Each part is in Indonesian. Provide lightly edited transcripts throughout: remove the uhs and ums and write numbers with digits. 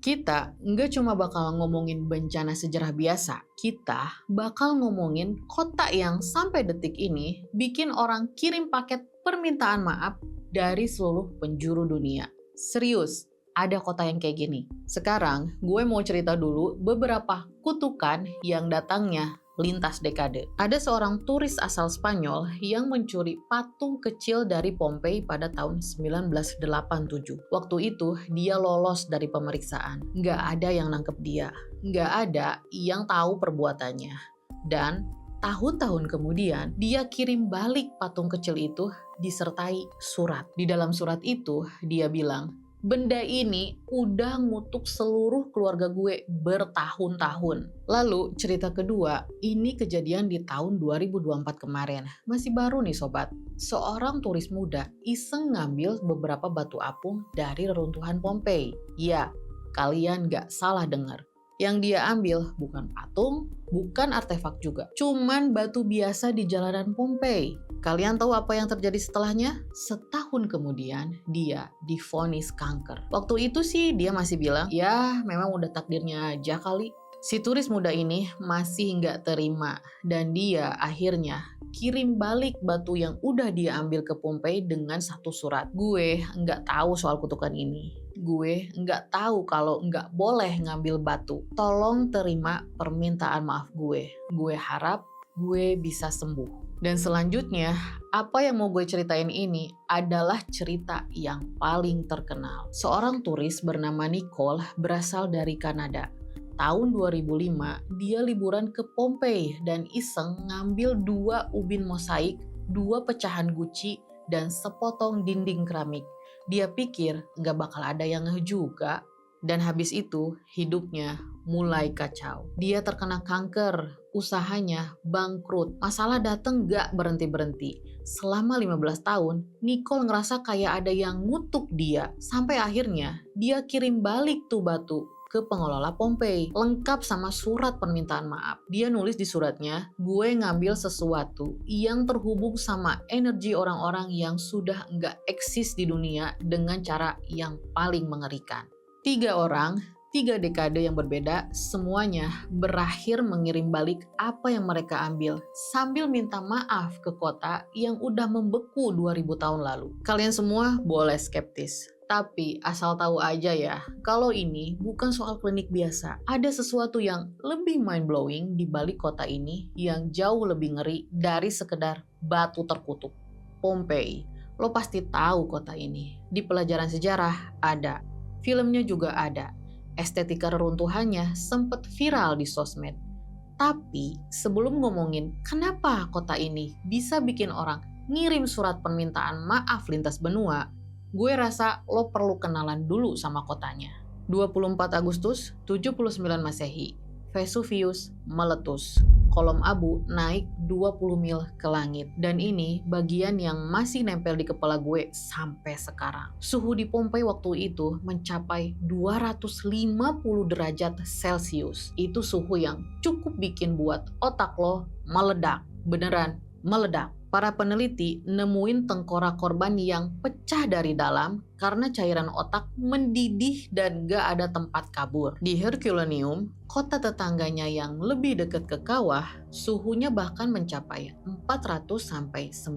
Kita nggak cuma bakal ngomongin bencana sejarah biasa, kita bakal ngomongin kota yang sampai detik ini bikin orang kirim paket permintaan maaf dari seluruh penjuru dunia. Serius, ada kota yang kayak gini. Sekarang gue mau cerita dulu beberapa kutukan yang datangnya lintas dekade. Ada seorang turis asal Spanyol yang mencuri patung kecil dari Pompei pada tahun 1987. Waktu itu dia lolos dari pemeriksaan. Nggak ada yang nangkep dia. Nggak ada yang tahu perbuatannya. Dan tahun-tahun kemudian dia kirim balik patung kecil itu disertai surat. Di dalam surat itu dia bilang, benda ini udah ngutuk seluruh keluarga gue bertahun-tahun. Lalu cerita kedua, ini kejadian di tahun 2024 kemarin. Masih baru nih sobat. Seorang turis muda iseng ngambil beberapa batu apung dari reruntuhan Pompei. Ya, kalian gak salah dengar. Yang dia ambil bukan patung, bukan artefak juga. Cuman batu biasa di jalanan Pompei. Kalian tahu apa yang terjadi setelahnya? Setahun kemudian, dia divonis kanker. Waktu itu sih dia masih bilang, ya memang udah takdirnya aja kali. Si turis muda ini masih nggak terima dan dia akhirnya kirim balik batu yang udah dia ambil ke Pompei dengan satu surat. Gue nggak tahu soal kutukan ini. Gue nggak tahu kalau nggak boleh ngambil batu. Tolong terima permintaan maaf gue. Gue harap gue bisa sembuh. Dan selanjutnya, apa yang mau gue ceritain ini adalah cerita yang paling terkenal. Seorang turis bernama Nicole berasal dari Kanada. Tahun 2005, dia liburan ke Pompei dan iseng ngambil 2 ubin mosaik, 2 pecahan guci, dan sepotong dinding keramik. Dia pikir nggak bakal ada yang ngeh juga. Dan habis itu, hidupnya mulai kacau. Dia terkena kanker, usahanya bangkrut. Masalah dateng nggak berhenti-berhenti. Selama 15 tahun, Nicole ngerasa kayak ada yang ngutuk dia. Sampai akhirnya, dia kirim balik tuh batu ke pengelola Pompei, lengkap sama surat permintaan maaf. Dia nulis di suratnya, gue ngambil sesuatu yang terhubung sama energi orang-orang yang sudah nggak eksis di dunia dengan cara yang paling mengerikan. 3 orang, 3 dekade yang berbeda, semuanya berakhir mengirim balik apa yang mereka ambil sambil minta maaf ke kota yang udah membeku 2000 tahun lalu. Kalian semua boleh skeptis. Tapi asal tahu aja ya, kalau ini bukan soal klinik biasa. Ada sesuatu yang lebih mind-blowing di balik kota ini yang jauh lebih ngeri dari sekedar batu terkutuk. Pompei, lo pasti tahu kota ini. Di pelajaran sejarah ada, filmnya juga ada. Estetika reruntuhannya sempat viral di sosmed. Tapi sebelum ngomongin kenapa kota ini bisa bikin orang ngirim surat permintaan maaf lintas benua, gue rasa lo perlu kenalan dulu sama kotanya. 24 Agustus 79 Masehi, Vesuvius meletus. Kolom abu naik 20 mil ke langit. Dan ini bagian yang masih nempel di kepala gue sampai sekarang. Suhu di Pompei waktu itu mencapai 250 derajat Celcius. Itu suhu yang cukup bikin buat otak lo meledak. Beneran meledak. Para peneliti nemuin tengkorak korban yang pecah dari dalam karena cairan otak mendidih dan gak ada tempat kabur. Di Herculaneum, kota tetangganya yang lebih dekat ke kawah, suhunya bahkan mencapai 400-900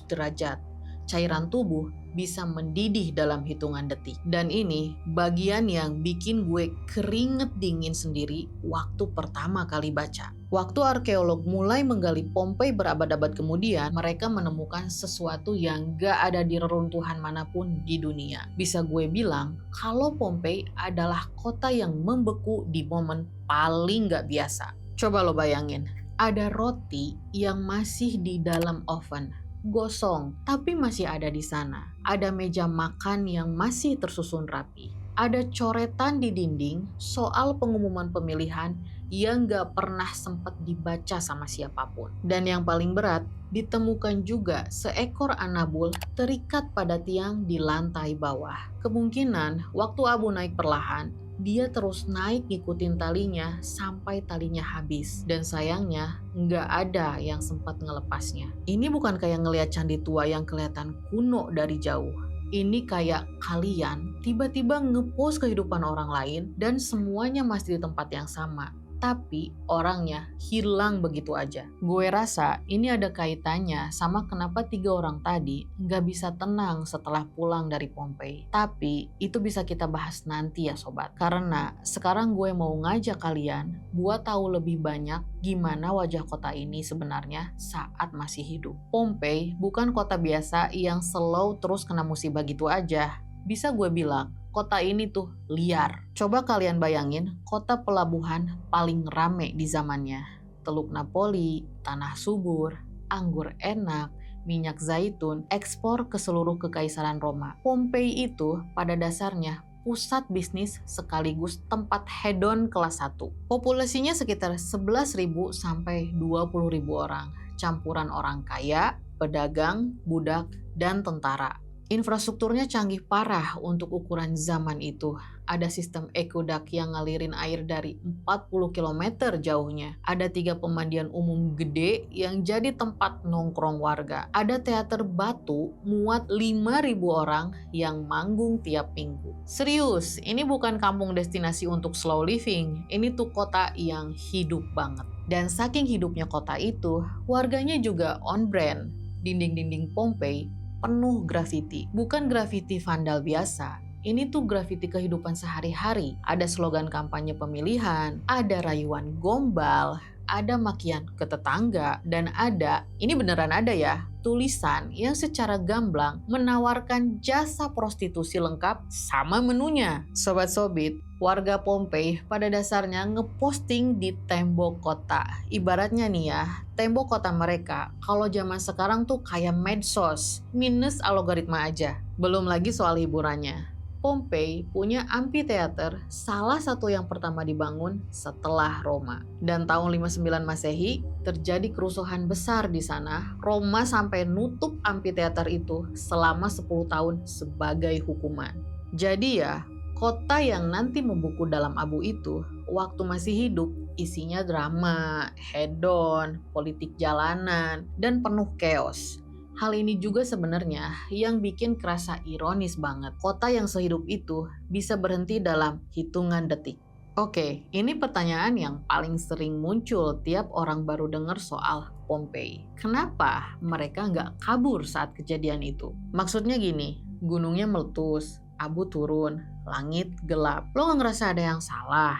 derajat. Cairan tubuh bisa mendidih dalam hitungan detik. Dan ini bagian yang bikin gue keringet dingin sendiri waktu pertama kali baca. Waktu arkeolog mulai menggali Pompei berabad-abad kemudian, mereka menemukan sesuatu yang gak ada di reruntuhan manapun di dunia. Bisa gue bilang, kalau Pompei adalah kota yang membeku di momen paling gak biasa. Coba lo bayangin, ada roti yang masih di dalam oven. Gosong, tapi masih ada di sana. Ada meja makan yang masih tersusun rapi. Ada coretan di dinding soal pengumuman pemilihan yang gak pernah sempat dibaca sama siapapun. Dan yang paling berat, ditemukan juga seekor anabul terikat pada tiang di lantai bawah. Kemungkinan waktu abu naik perlahan, dia terus naik ngikutin talinya sampai talinya habis. Dan sayangnya nggak ada yang sempat ngelepasnya. Ini bukan kayak ngelihat candi tua yang kelihatan kuno dari jauh. Ini kayak kalian tiba-tiba ngepost kehidupan orang lain dan semuanya masih di tempat yang sama. Tapi orangnya hilang begitu aja. Gue rasa ini ada kaitannya sama kenapa 3 orang tadi nggak bisa tenang setelah pulang dari Pompei. Tapi itu bisa kita bahas nanti ya sobat. Karena sekarang gue mau ngajak kalian buat tahu lebih banyak gimana wajah kota ini sebenarnya saat masih hidup. Pompei bukan kota biasa yang slow terus kena musibah gitu aja. Bisa gue bilang, kota ini tuh liar. Coba kalian bayangin kota pelabuhan paling rame di zamannya. Teluk Napoli, tanah subur, anggur enak, minyak zaitun, ekspor ke seluruh kekaisaran Roma. Pompei itu pada dasarnya pusat bisnis sekaligus tempat hedon kelas 1. Populasinya sekitar 11.000 sampai 20.000 orang. Campuran orang kaya, pedagang, budak, dan tentara. Infrastrukturnya canggih parah untuk ukuran zaman itu. Ada sistem ekodak yang ngalirin air dari 40 km jauhnya. Ada 3 pemandian umum gede yang jadi tempat nongkrong warga. Ada teater batu muat 5.000 orang yang manggung tiap minggu. Serius, ini bukan kampung destinasi untuk slow living. Ini tuh kota yang hidup banget. Dan saking hidupnya kota itu, warganya juga on brand. Dinding-dinding Pompei penuh grafiti. Bukan grafiti vandal biasa. Ini tuh grafiti kehidupan sehari-hari. Ada slogan kampanye pemilihan, ada rayuan gombal, ada makian ke tetangga, dan ada, ini beneran ada ya, tulisan yang secara gamblang menawarkan jasa prostitusi lengkap sama menunya. Sobat Sobit, warga Pompei pada dasarnya ngeposting di tembok kota. Ibaratnya nih ya, tembok kota mereka kalau zaman sekarang tuh kayak medsos, minus algoritma aja. Belum lagi soal hiburannya. Pompei punya amphitheater, salah satu yang pertama dibangun setelah Roma. Dan tahun 59 Masehi terjadi kerusuhan besar di sana. Roma sampai nutup amphitheater itu selama 10 tahun sebagai hukuman. Jadi ya, kota yang nanti membuku dalam abu itu, waktu masih hidup, isinya drama, hedon, politik jalanan, dan penuh chaos. Hal ini juga sebenarnya yang bikin kerasa ironis banget. Kota yang sehidup itu bisa berhenti dalam hitungan detik. Oke, ini pertanyaan yang paling sering muncul tiap orang baru dengar soal Pompei. Kenapa mereka nggak kabur saat kejadian itu? Maksudnya gini, gunungnya meletus, abu turun, langit gelap. Lo nggak ngerasa ada yang salah?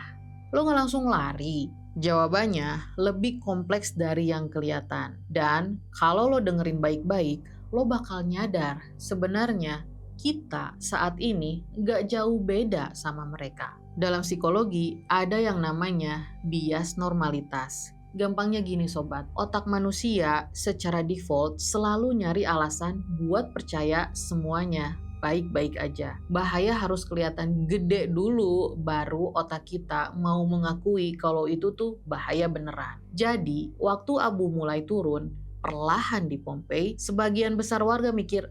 Lo nggak langsung lari? Jawabannya lebih kompleks dari yang kelihatan. Dan kalau lo dengerin baik-baik, lo bakal nyadar sebenarnya kita saat ini nggak jauh beda sama mereka. Dalam psikologi ada yang namanya bias normalitas. Gampangnya gini sobat, otak manusia secara default selalu nyari alasan buat percaya semuanya baik-baik aja. Bahaya harus kelihatan gede dulu baru otak kita mau mengakui kalau itu tuh bahaya beneran. Jadi, waktu abu mulai turun, perlahan di Pompei, sebagian besar warga mikir,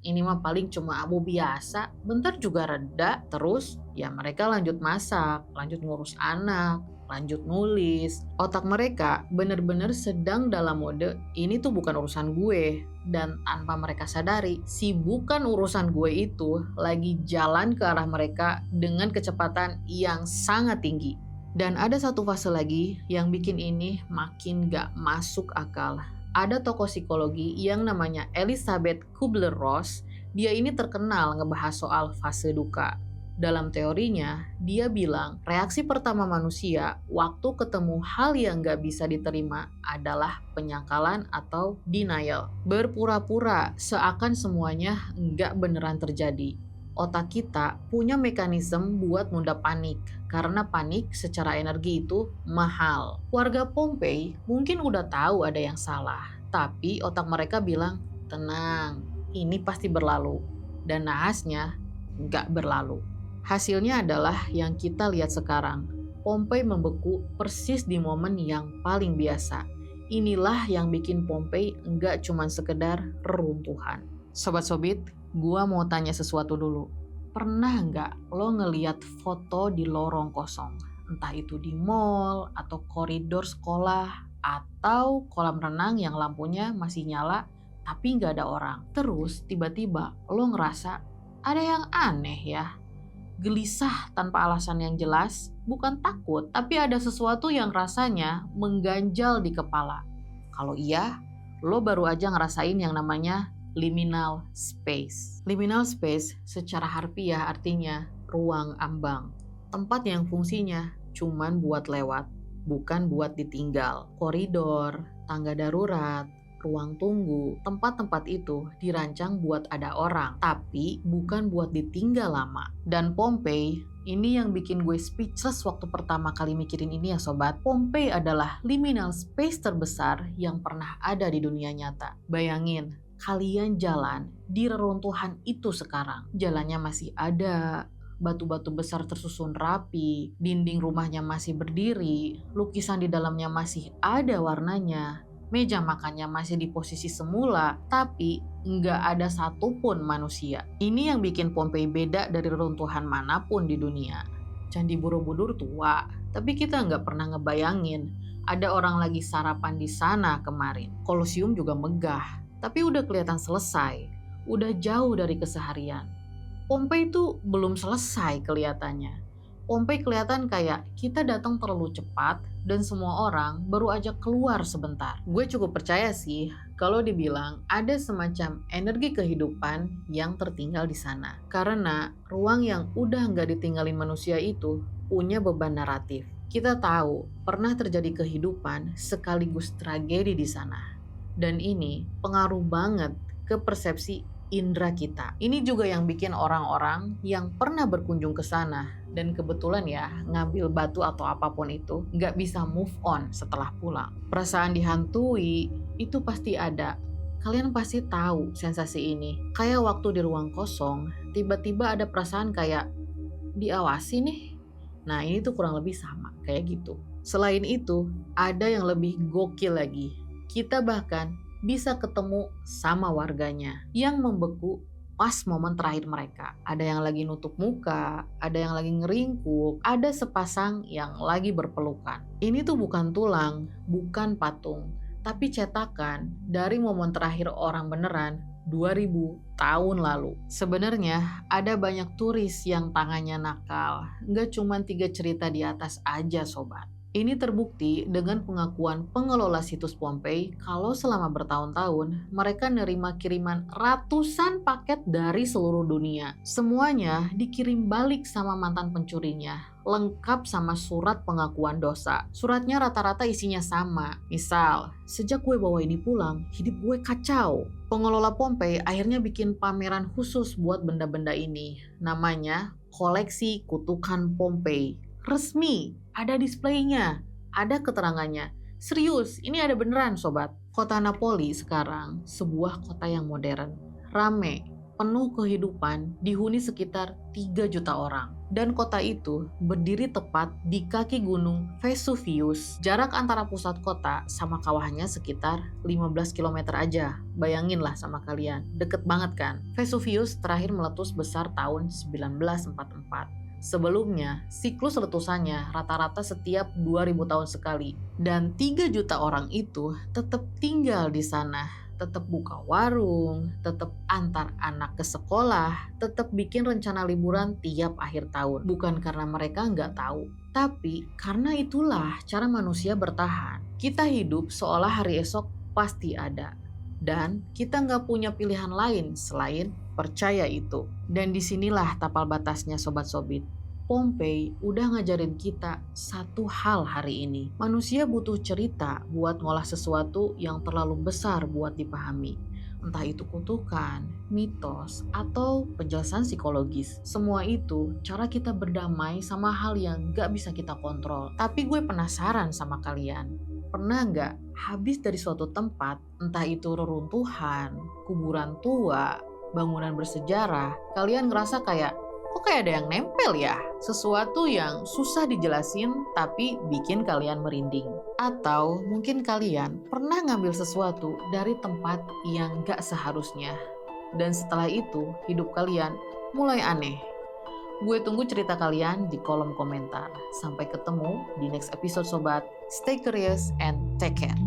ini mah paling cuma abu biasa, bentar juga reda. Terus ya mereka lanjut masak, lanjut ngurus anak, lanjut nulis. Otak mereka bener-bener sedang dalam mode ini tuh bukan urusan gue. Dan tanpa mereka sadari, si bukan urusan gue itu lagi jalan ke arah mereka dengan kecepatan yang sangat tinggi. Dan ada satu fase lagi yang bikin ini makin gak masuk akal. Ada tokoh psikologi yang namanya Elisabeth Kubler-Ross. Dia ini terkenal ngebahas soal fase duka. Dalam teorinya, dia bilang reaksi pertama manusia waktu ketemu hal yang gak bisa diterima adalah penyangkalan atau denial. Berpura-pura seakan semuanya gak beneran terjadi. Otak kita punya mekanisme buat nunda panik, karena panik secara energi itu mahal. Warga Pompei mungkin udah tahu ada yang salah, tapi otak mereka bilang, tenang, ini pasti berlalu. Dan nahasnya gak berlalu. Hasilnya adalah yang kita lihat sekarang. Pompei membeku persis di momen yang paling biasa. Inilah yang bikin Pompei nggak cuma sekedar reruntuhan. Sobat Sobit, gua mau tanya sesuatu dulu. Pernah nggak lo ngeliat foto di lorong kosong? Entah itu di mall, atau koridor sekolah, atau kolam renang yang lampunya masih nyala, tapi nggak ada orang. Terus tiba-tiba lo ngerasa ada yang aneh ya. Gelisah tanpa alasan yang jelas, bukan takut, tapi ada sesuatu yang rasanya mengganjal di kepala. Kalau iya, lo baru aja ngerasain yang namanya liminal space. Liminal space secara harfiah artinya ruang ambang. Tempat yang fungsinya cuman buat lewat, bukan buat ditinggal. Koridor, tangga darurat, ruang tunggu, tempat-tempat itu dirancang buat ada orang, tapi bukan buat ditinggal lama. Dan Pompei, ini yang bikin gue speechless waktu pertama kali mikirin ini ya sobat. Pompei adalah liminal space terbesar yang pernah ada di dunia nyata. Bayangin, kalian jalan di reruntuhan itu sekarang. Jalannya masih ada, batu-batu besar tersusun rapi, dinding rumahnya masih berdiri, lukisan di dalamnya masih ada warnanya, meja makannya masih di posisi semula, tapi nggak ada satupun manusia. Ini yang bikin Pompei beda dari reruntuhan manapun di dunia. Candi Borobudur tua, tapi kita nggak pernah ngebayangin ada orang lagi sarapan di sana kemarin. Kolosium juga megah, tapi udah kelihatan selesai, udah jauh dari keseharian. Pompei itu belum selesai kelihatannya. Pompei kelihatan kayak kita datang terlalu cepat dan semua orang baru aja keluar sebentar. Gue cukup percaya sih kalau dibilang ada semacam energi kehidupan yang tertinggal di sana. Karena ruang yang udah nggak ditinggalin manusia itu punya beban naratif. Kita tahu pernah terjadi kehidupan sekaligus tragedi di sana. Dan ini pengaruh banget ke persepsi indera kita. Ini juga yang bikin orang-orang yang pernah berkunjung ke sana dan kebetulan ya ngambil batu atau apapun itu nggak bisa move on setelah pulang. Perasaan dihantui itu pasti ada. Kalian pasti tahu sensasi ini. Kayak waktu di ruang kosong, tiba-tiba ada perasaan kayak diawasi nih. Nah ini tuh kurang lebih sama kayak gitu. Selain itu, ada yang lebih gokil lagi. Kita bahkan bisa ketemu sama warganya yang membeku pas momen terakhir mereka. Ada yang lagi nutup muka, ada yang lagi ngeringkuk, ada sepasang yang lagi berpelukan. Ini tuh bukan tulang, bukan patung, tapi cetakan dari momen terakhir orang beneran 2000 tahun lalu. Sebenarnya ada banyak turis yang tangannya nakal, nggak cuma 3 cerita di atas aja sobat. Ini terbukti dengan pengakuan pengelola situs Pompei kalau selama bertahun-tahun mereka nerima kiriman ratusan paket dari seluruh dunia. Semuanya dikirim balik sama mantan pencurinya, lengkap sama surat pengakuan dosa. Suratnya rata-rata isinya sama. Misal, sejak gue bawa ini pulang, hidup gue kacau. Pengelola Pompei akhirnya bikin pameran khusus buat benda-benda ini. Namanya Koleksi Kutukan Pompei. Resmi, ada displaynya, ada keterangannya. Serius, ini ada beneran sobat. Kota Napoli sekarang sebuah kota yang modern, rame, penuh kehidupan, dihuni sekitar 3 juta orang. Dan kota itu berdiri tepat di kaki gunung Vesuvius. Jarak antara pusat kota sama kawahnya sekitar 15 km aja. Bayanginlah sama kalian, deket banget kan? Vesuvius terakhir meletus besar tahun 1944. Sebelumnya, siklus letusannya rata-rata setiap 2000 tahun sekali. Dan 3 juta orang itu tetap tinggal di sana. Tetap buka warung, tetap antar anak ke sekolah, tetap bikin rencana liburan tiap akhir tahun. Bukan karena mereka nggak tahu, tapi karena itulah cara manusia bertahan. Kita hidup seolah hari esok pasti ada. Dan kita nggak punya pilihan lain selain percaya itu. Dan disinilah tapal batasnya Sobat Sobit. Pompei udah ngajarin kita satu hal hari ini. Manusia butuh cerita buat ngolah sesuatu yang terlalu besar buat dipahami. Entah itu kutukan, mitos, atau penjelasan psikologis. Semua itu cara kita berdamai sama hal yang gak bisa kita kontrol. Tapi gue penasaran sama kalian. Pernah gak habis dari suatu tempat, entah itu reruntuhan, kuburan tua, bangunan bersejarah, kalian ngerasa kayak, kok kayak ada yang nempel ya? Sesuatu yang susah dijelasin tapi bikin kalian merinding. Atau mungkin kalian pernah ngambil sesuatu dari tempat yang gak seharusnya. Dan setelah itu hidup kalian mulai aneh. Gue tunggu cerita kalian di kolom komentar. Sampai ketemu di next episode sobat. Stay curious and take care.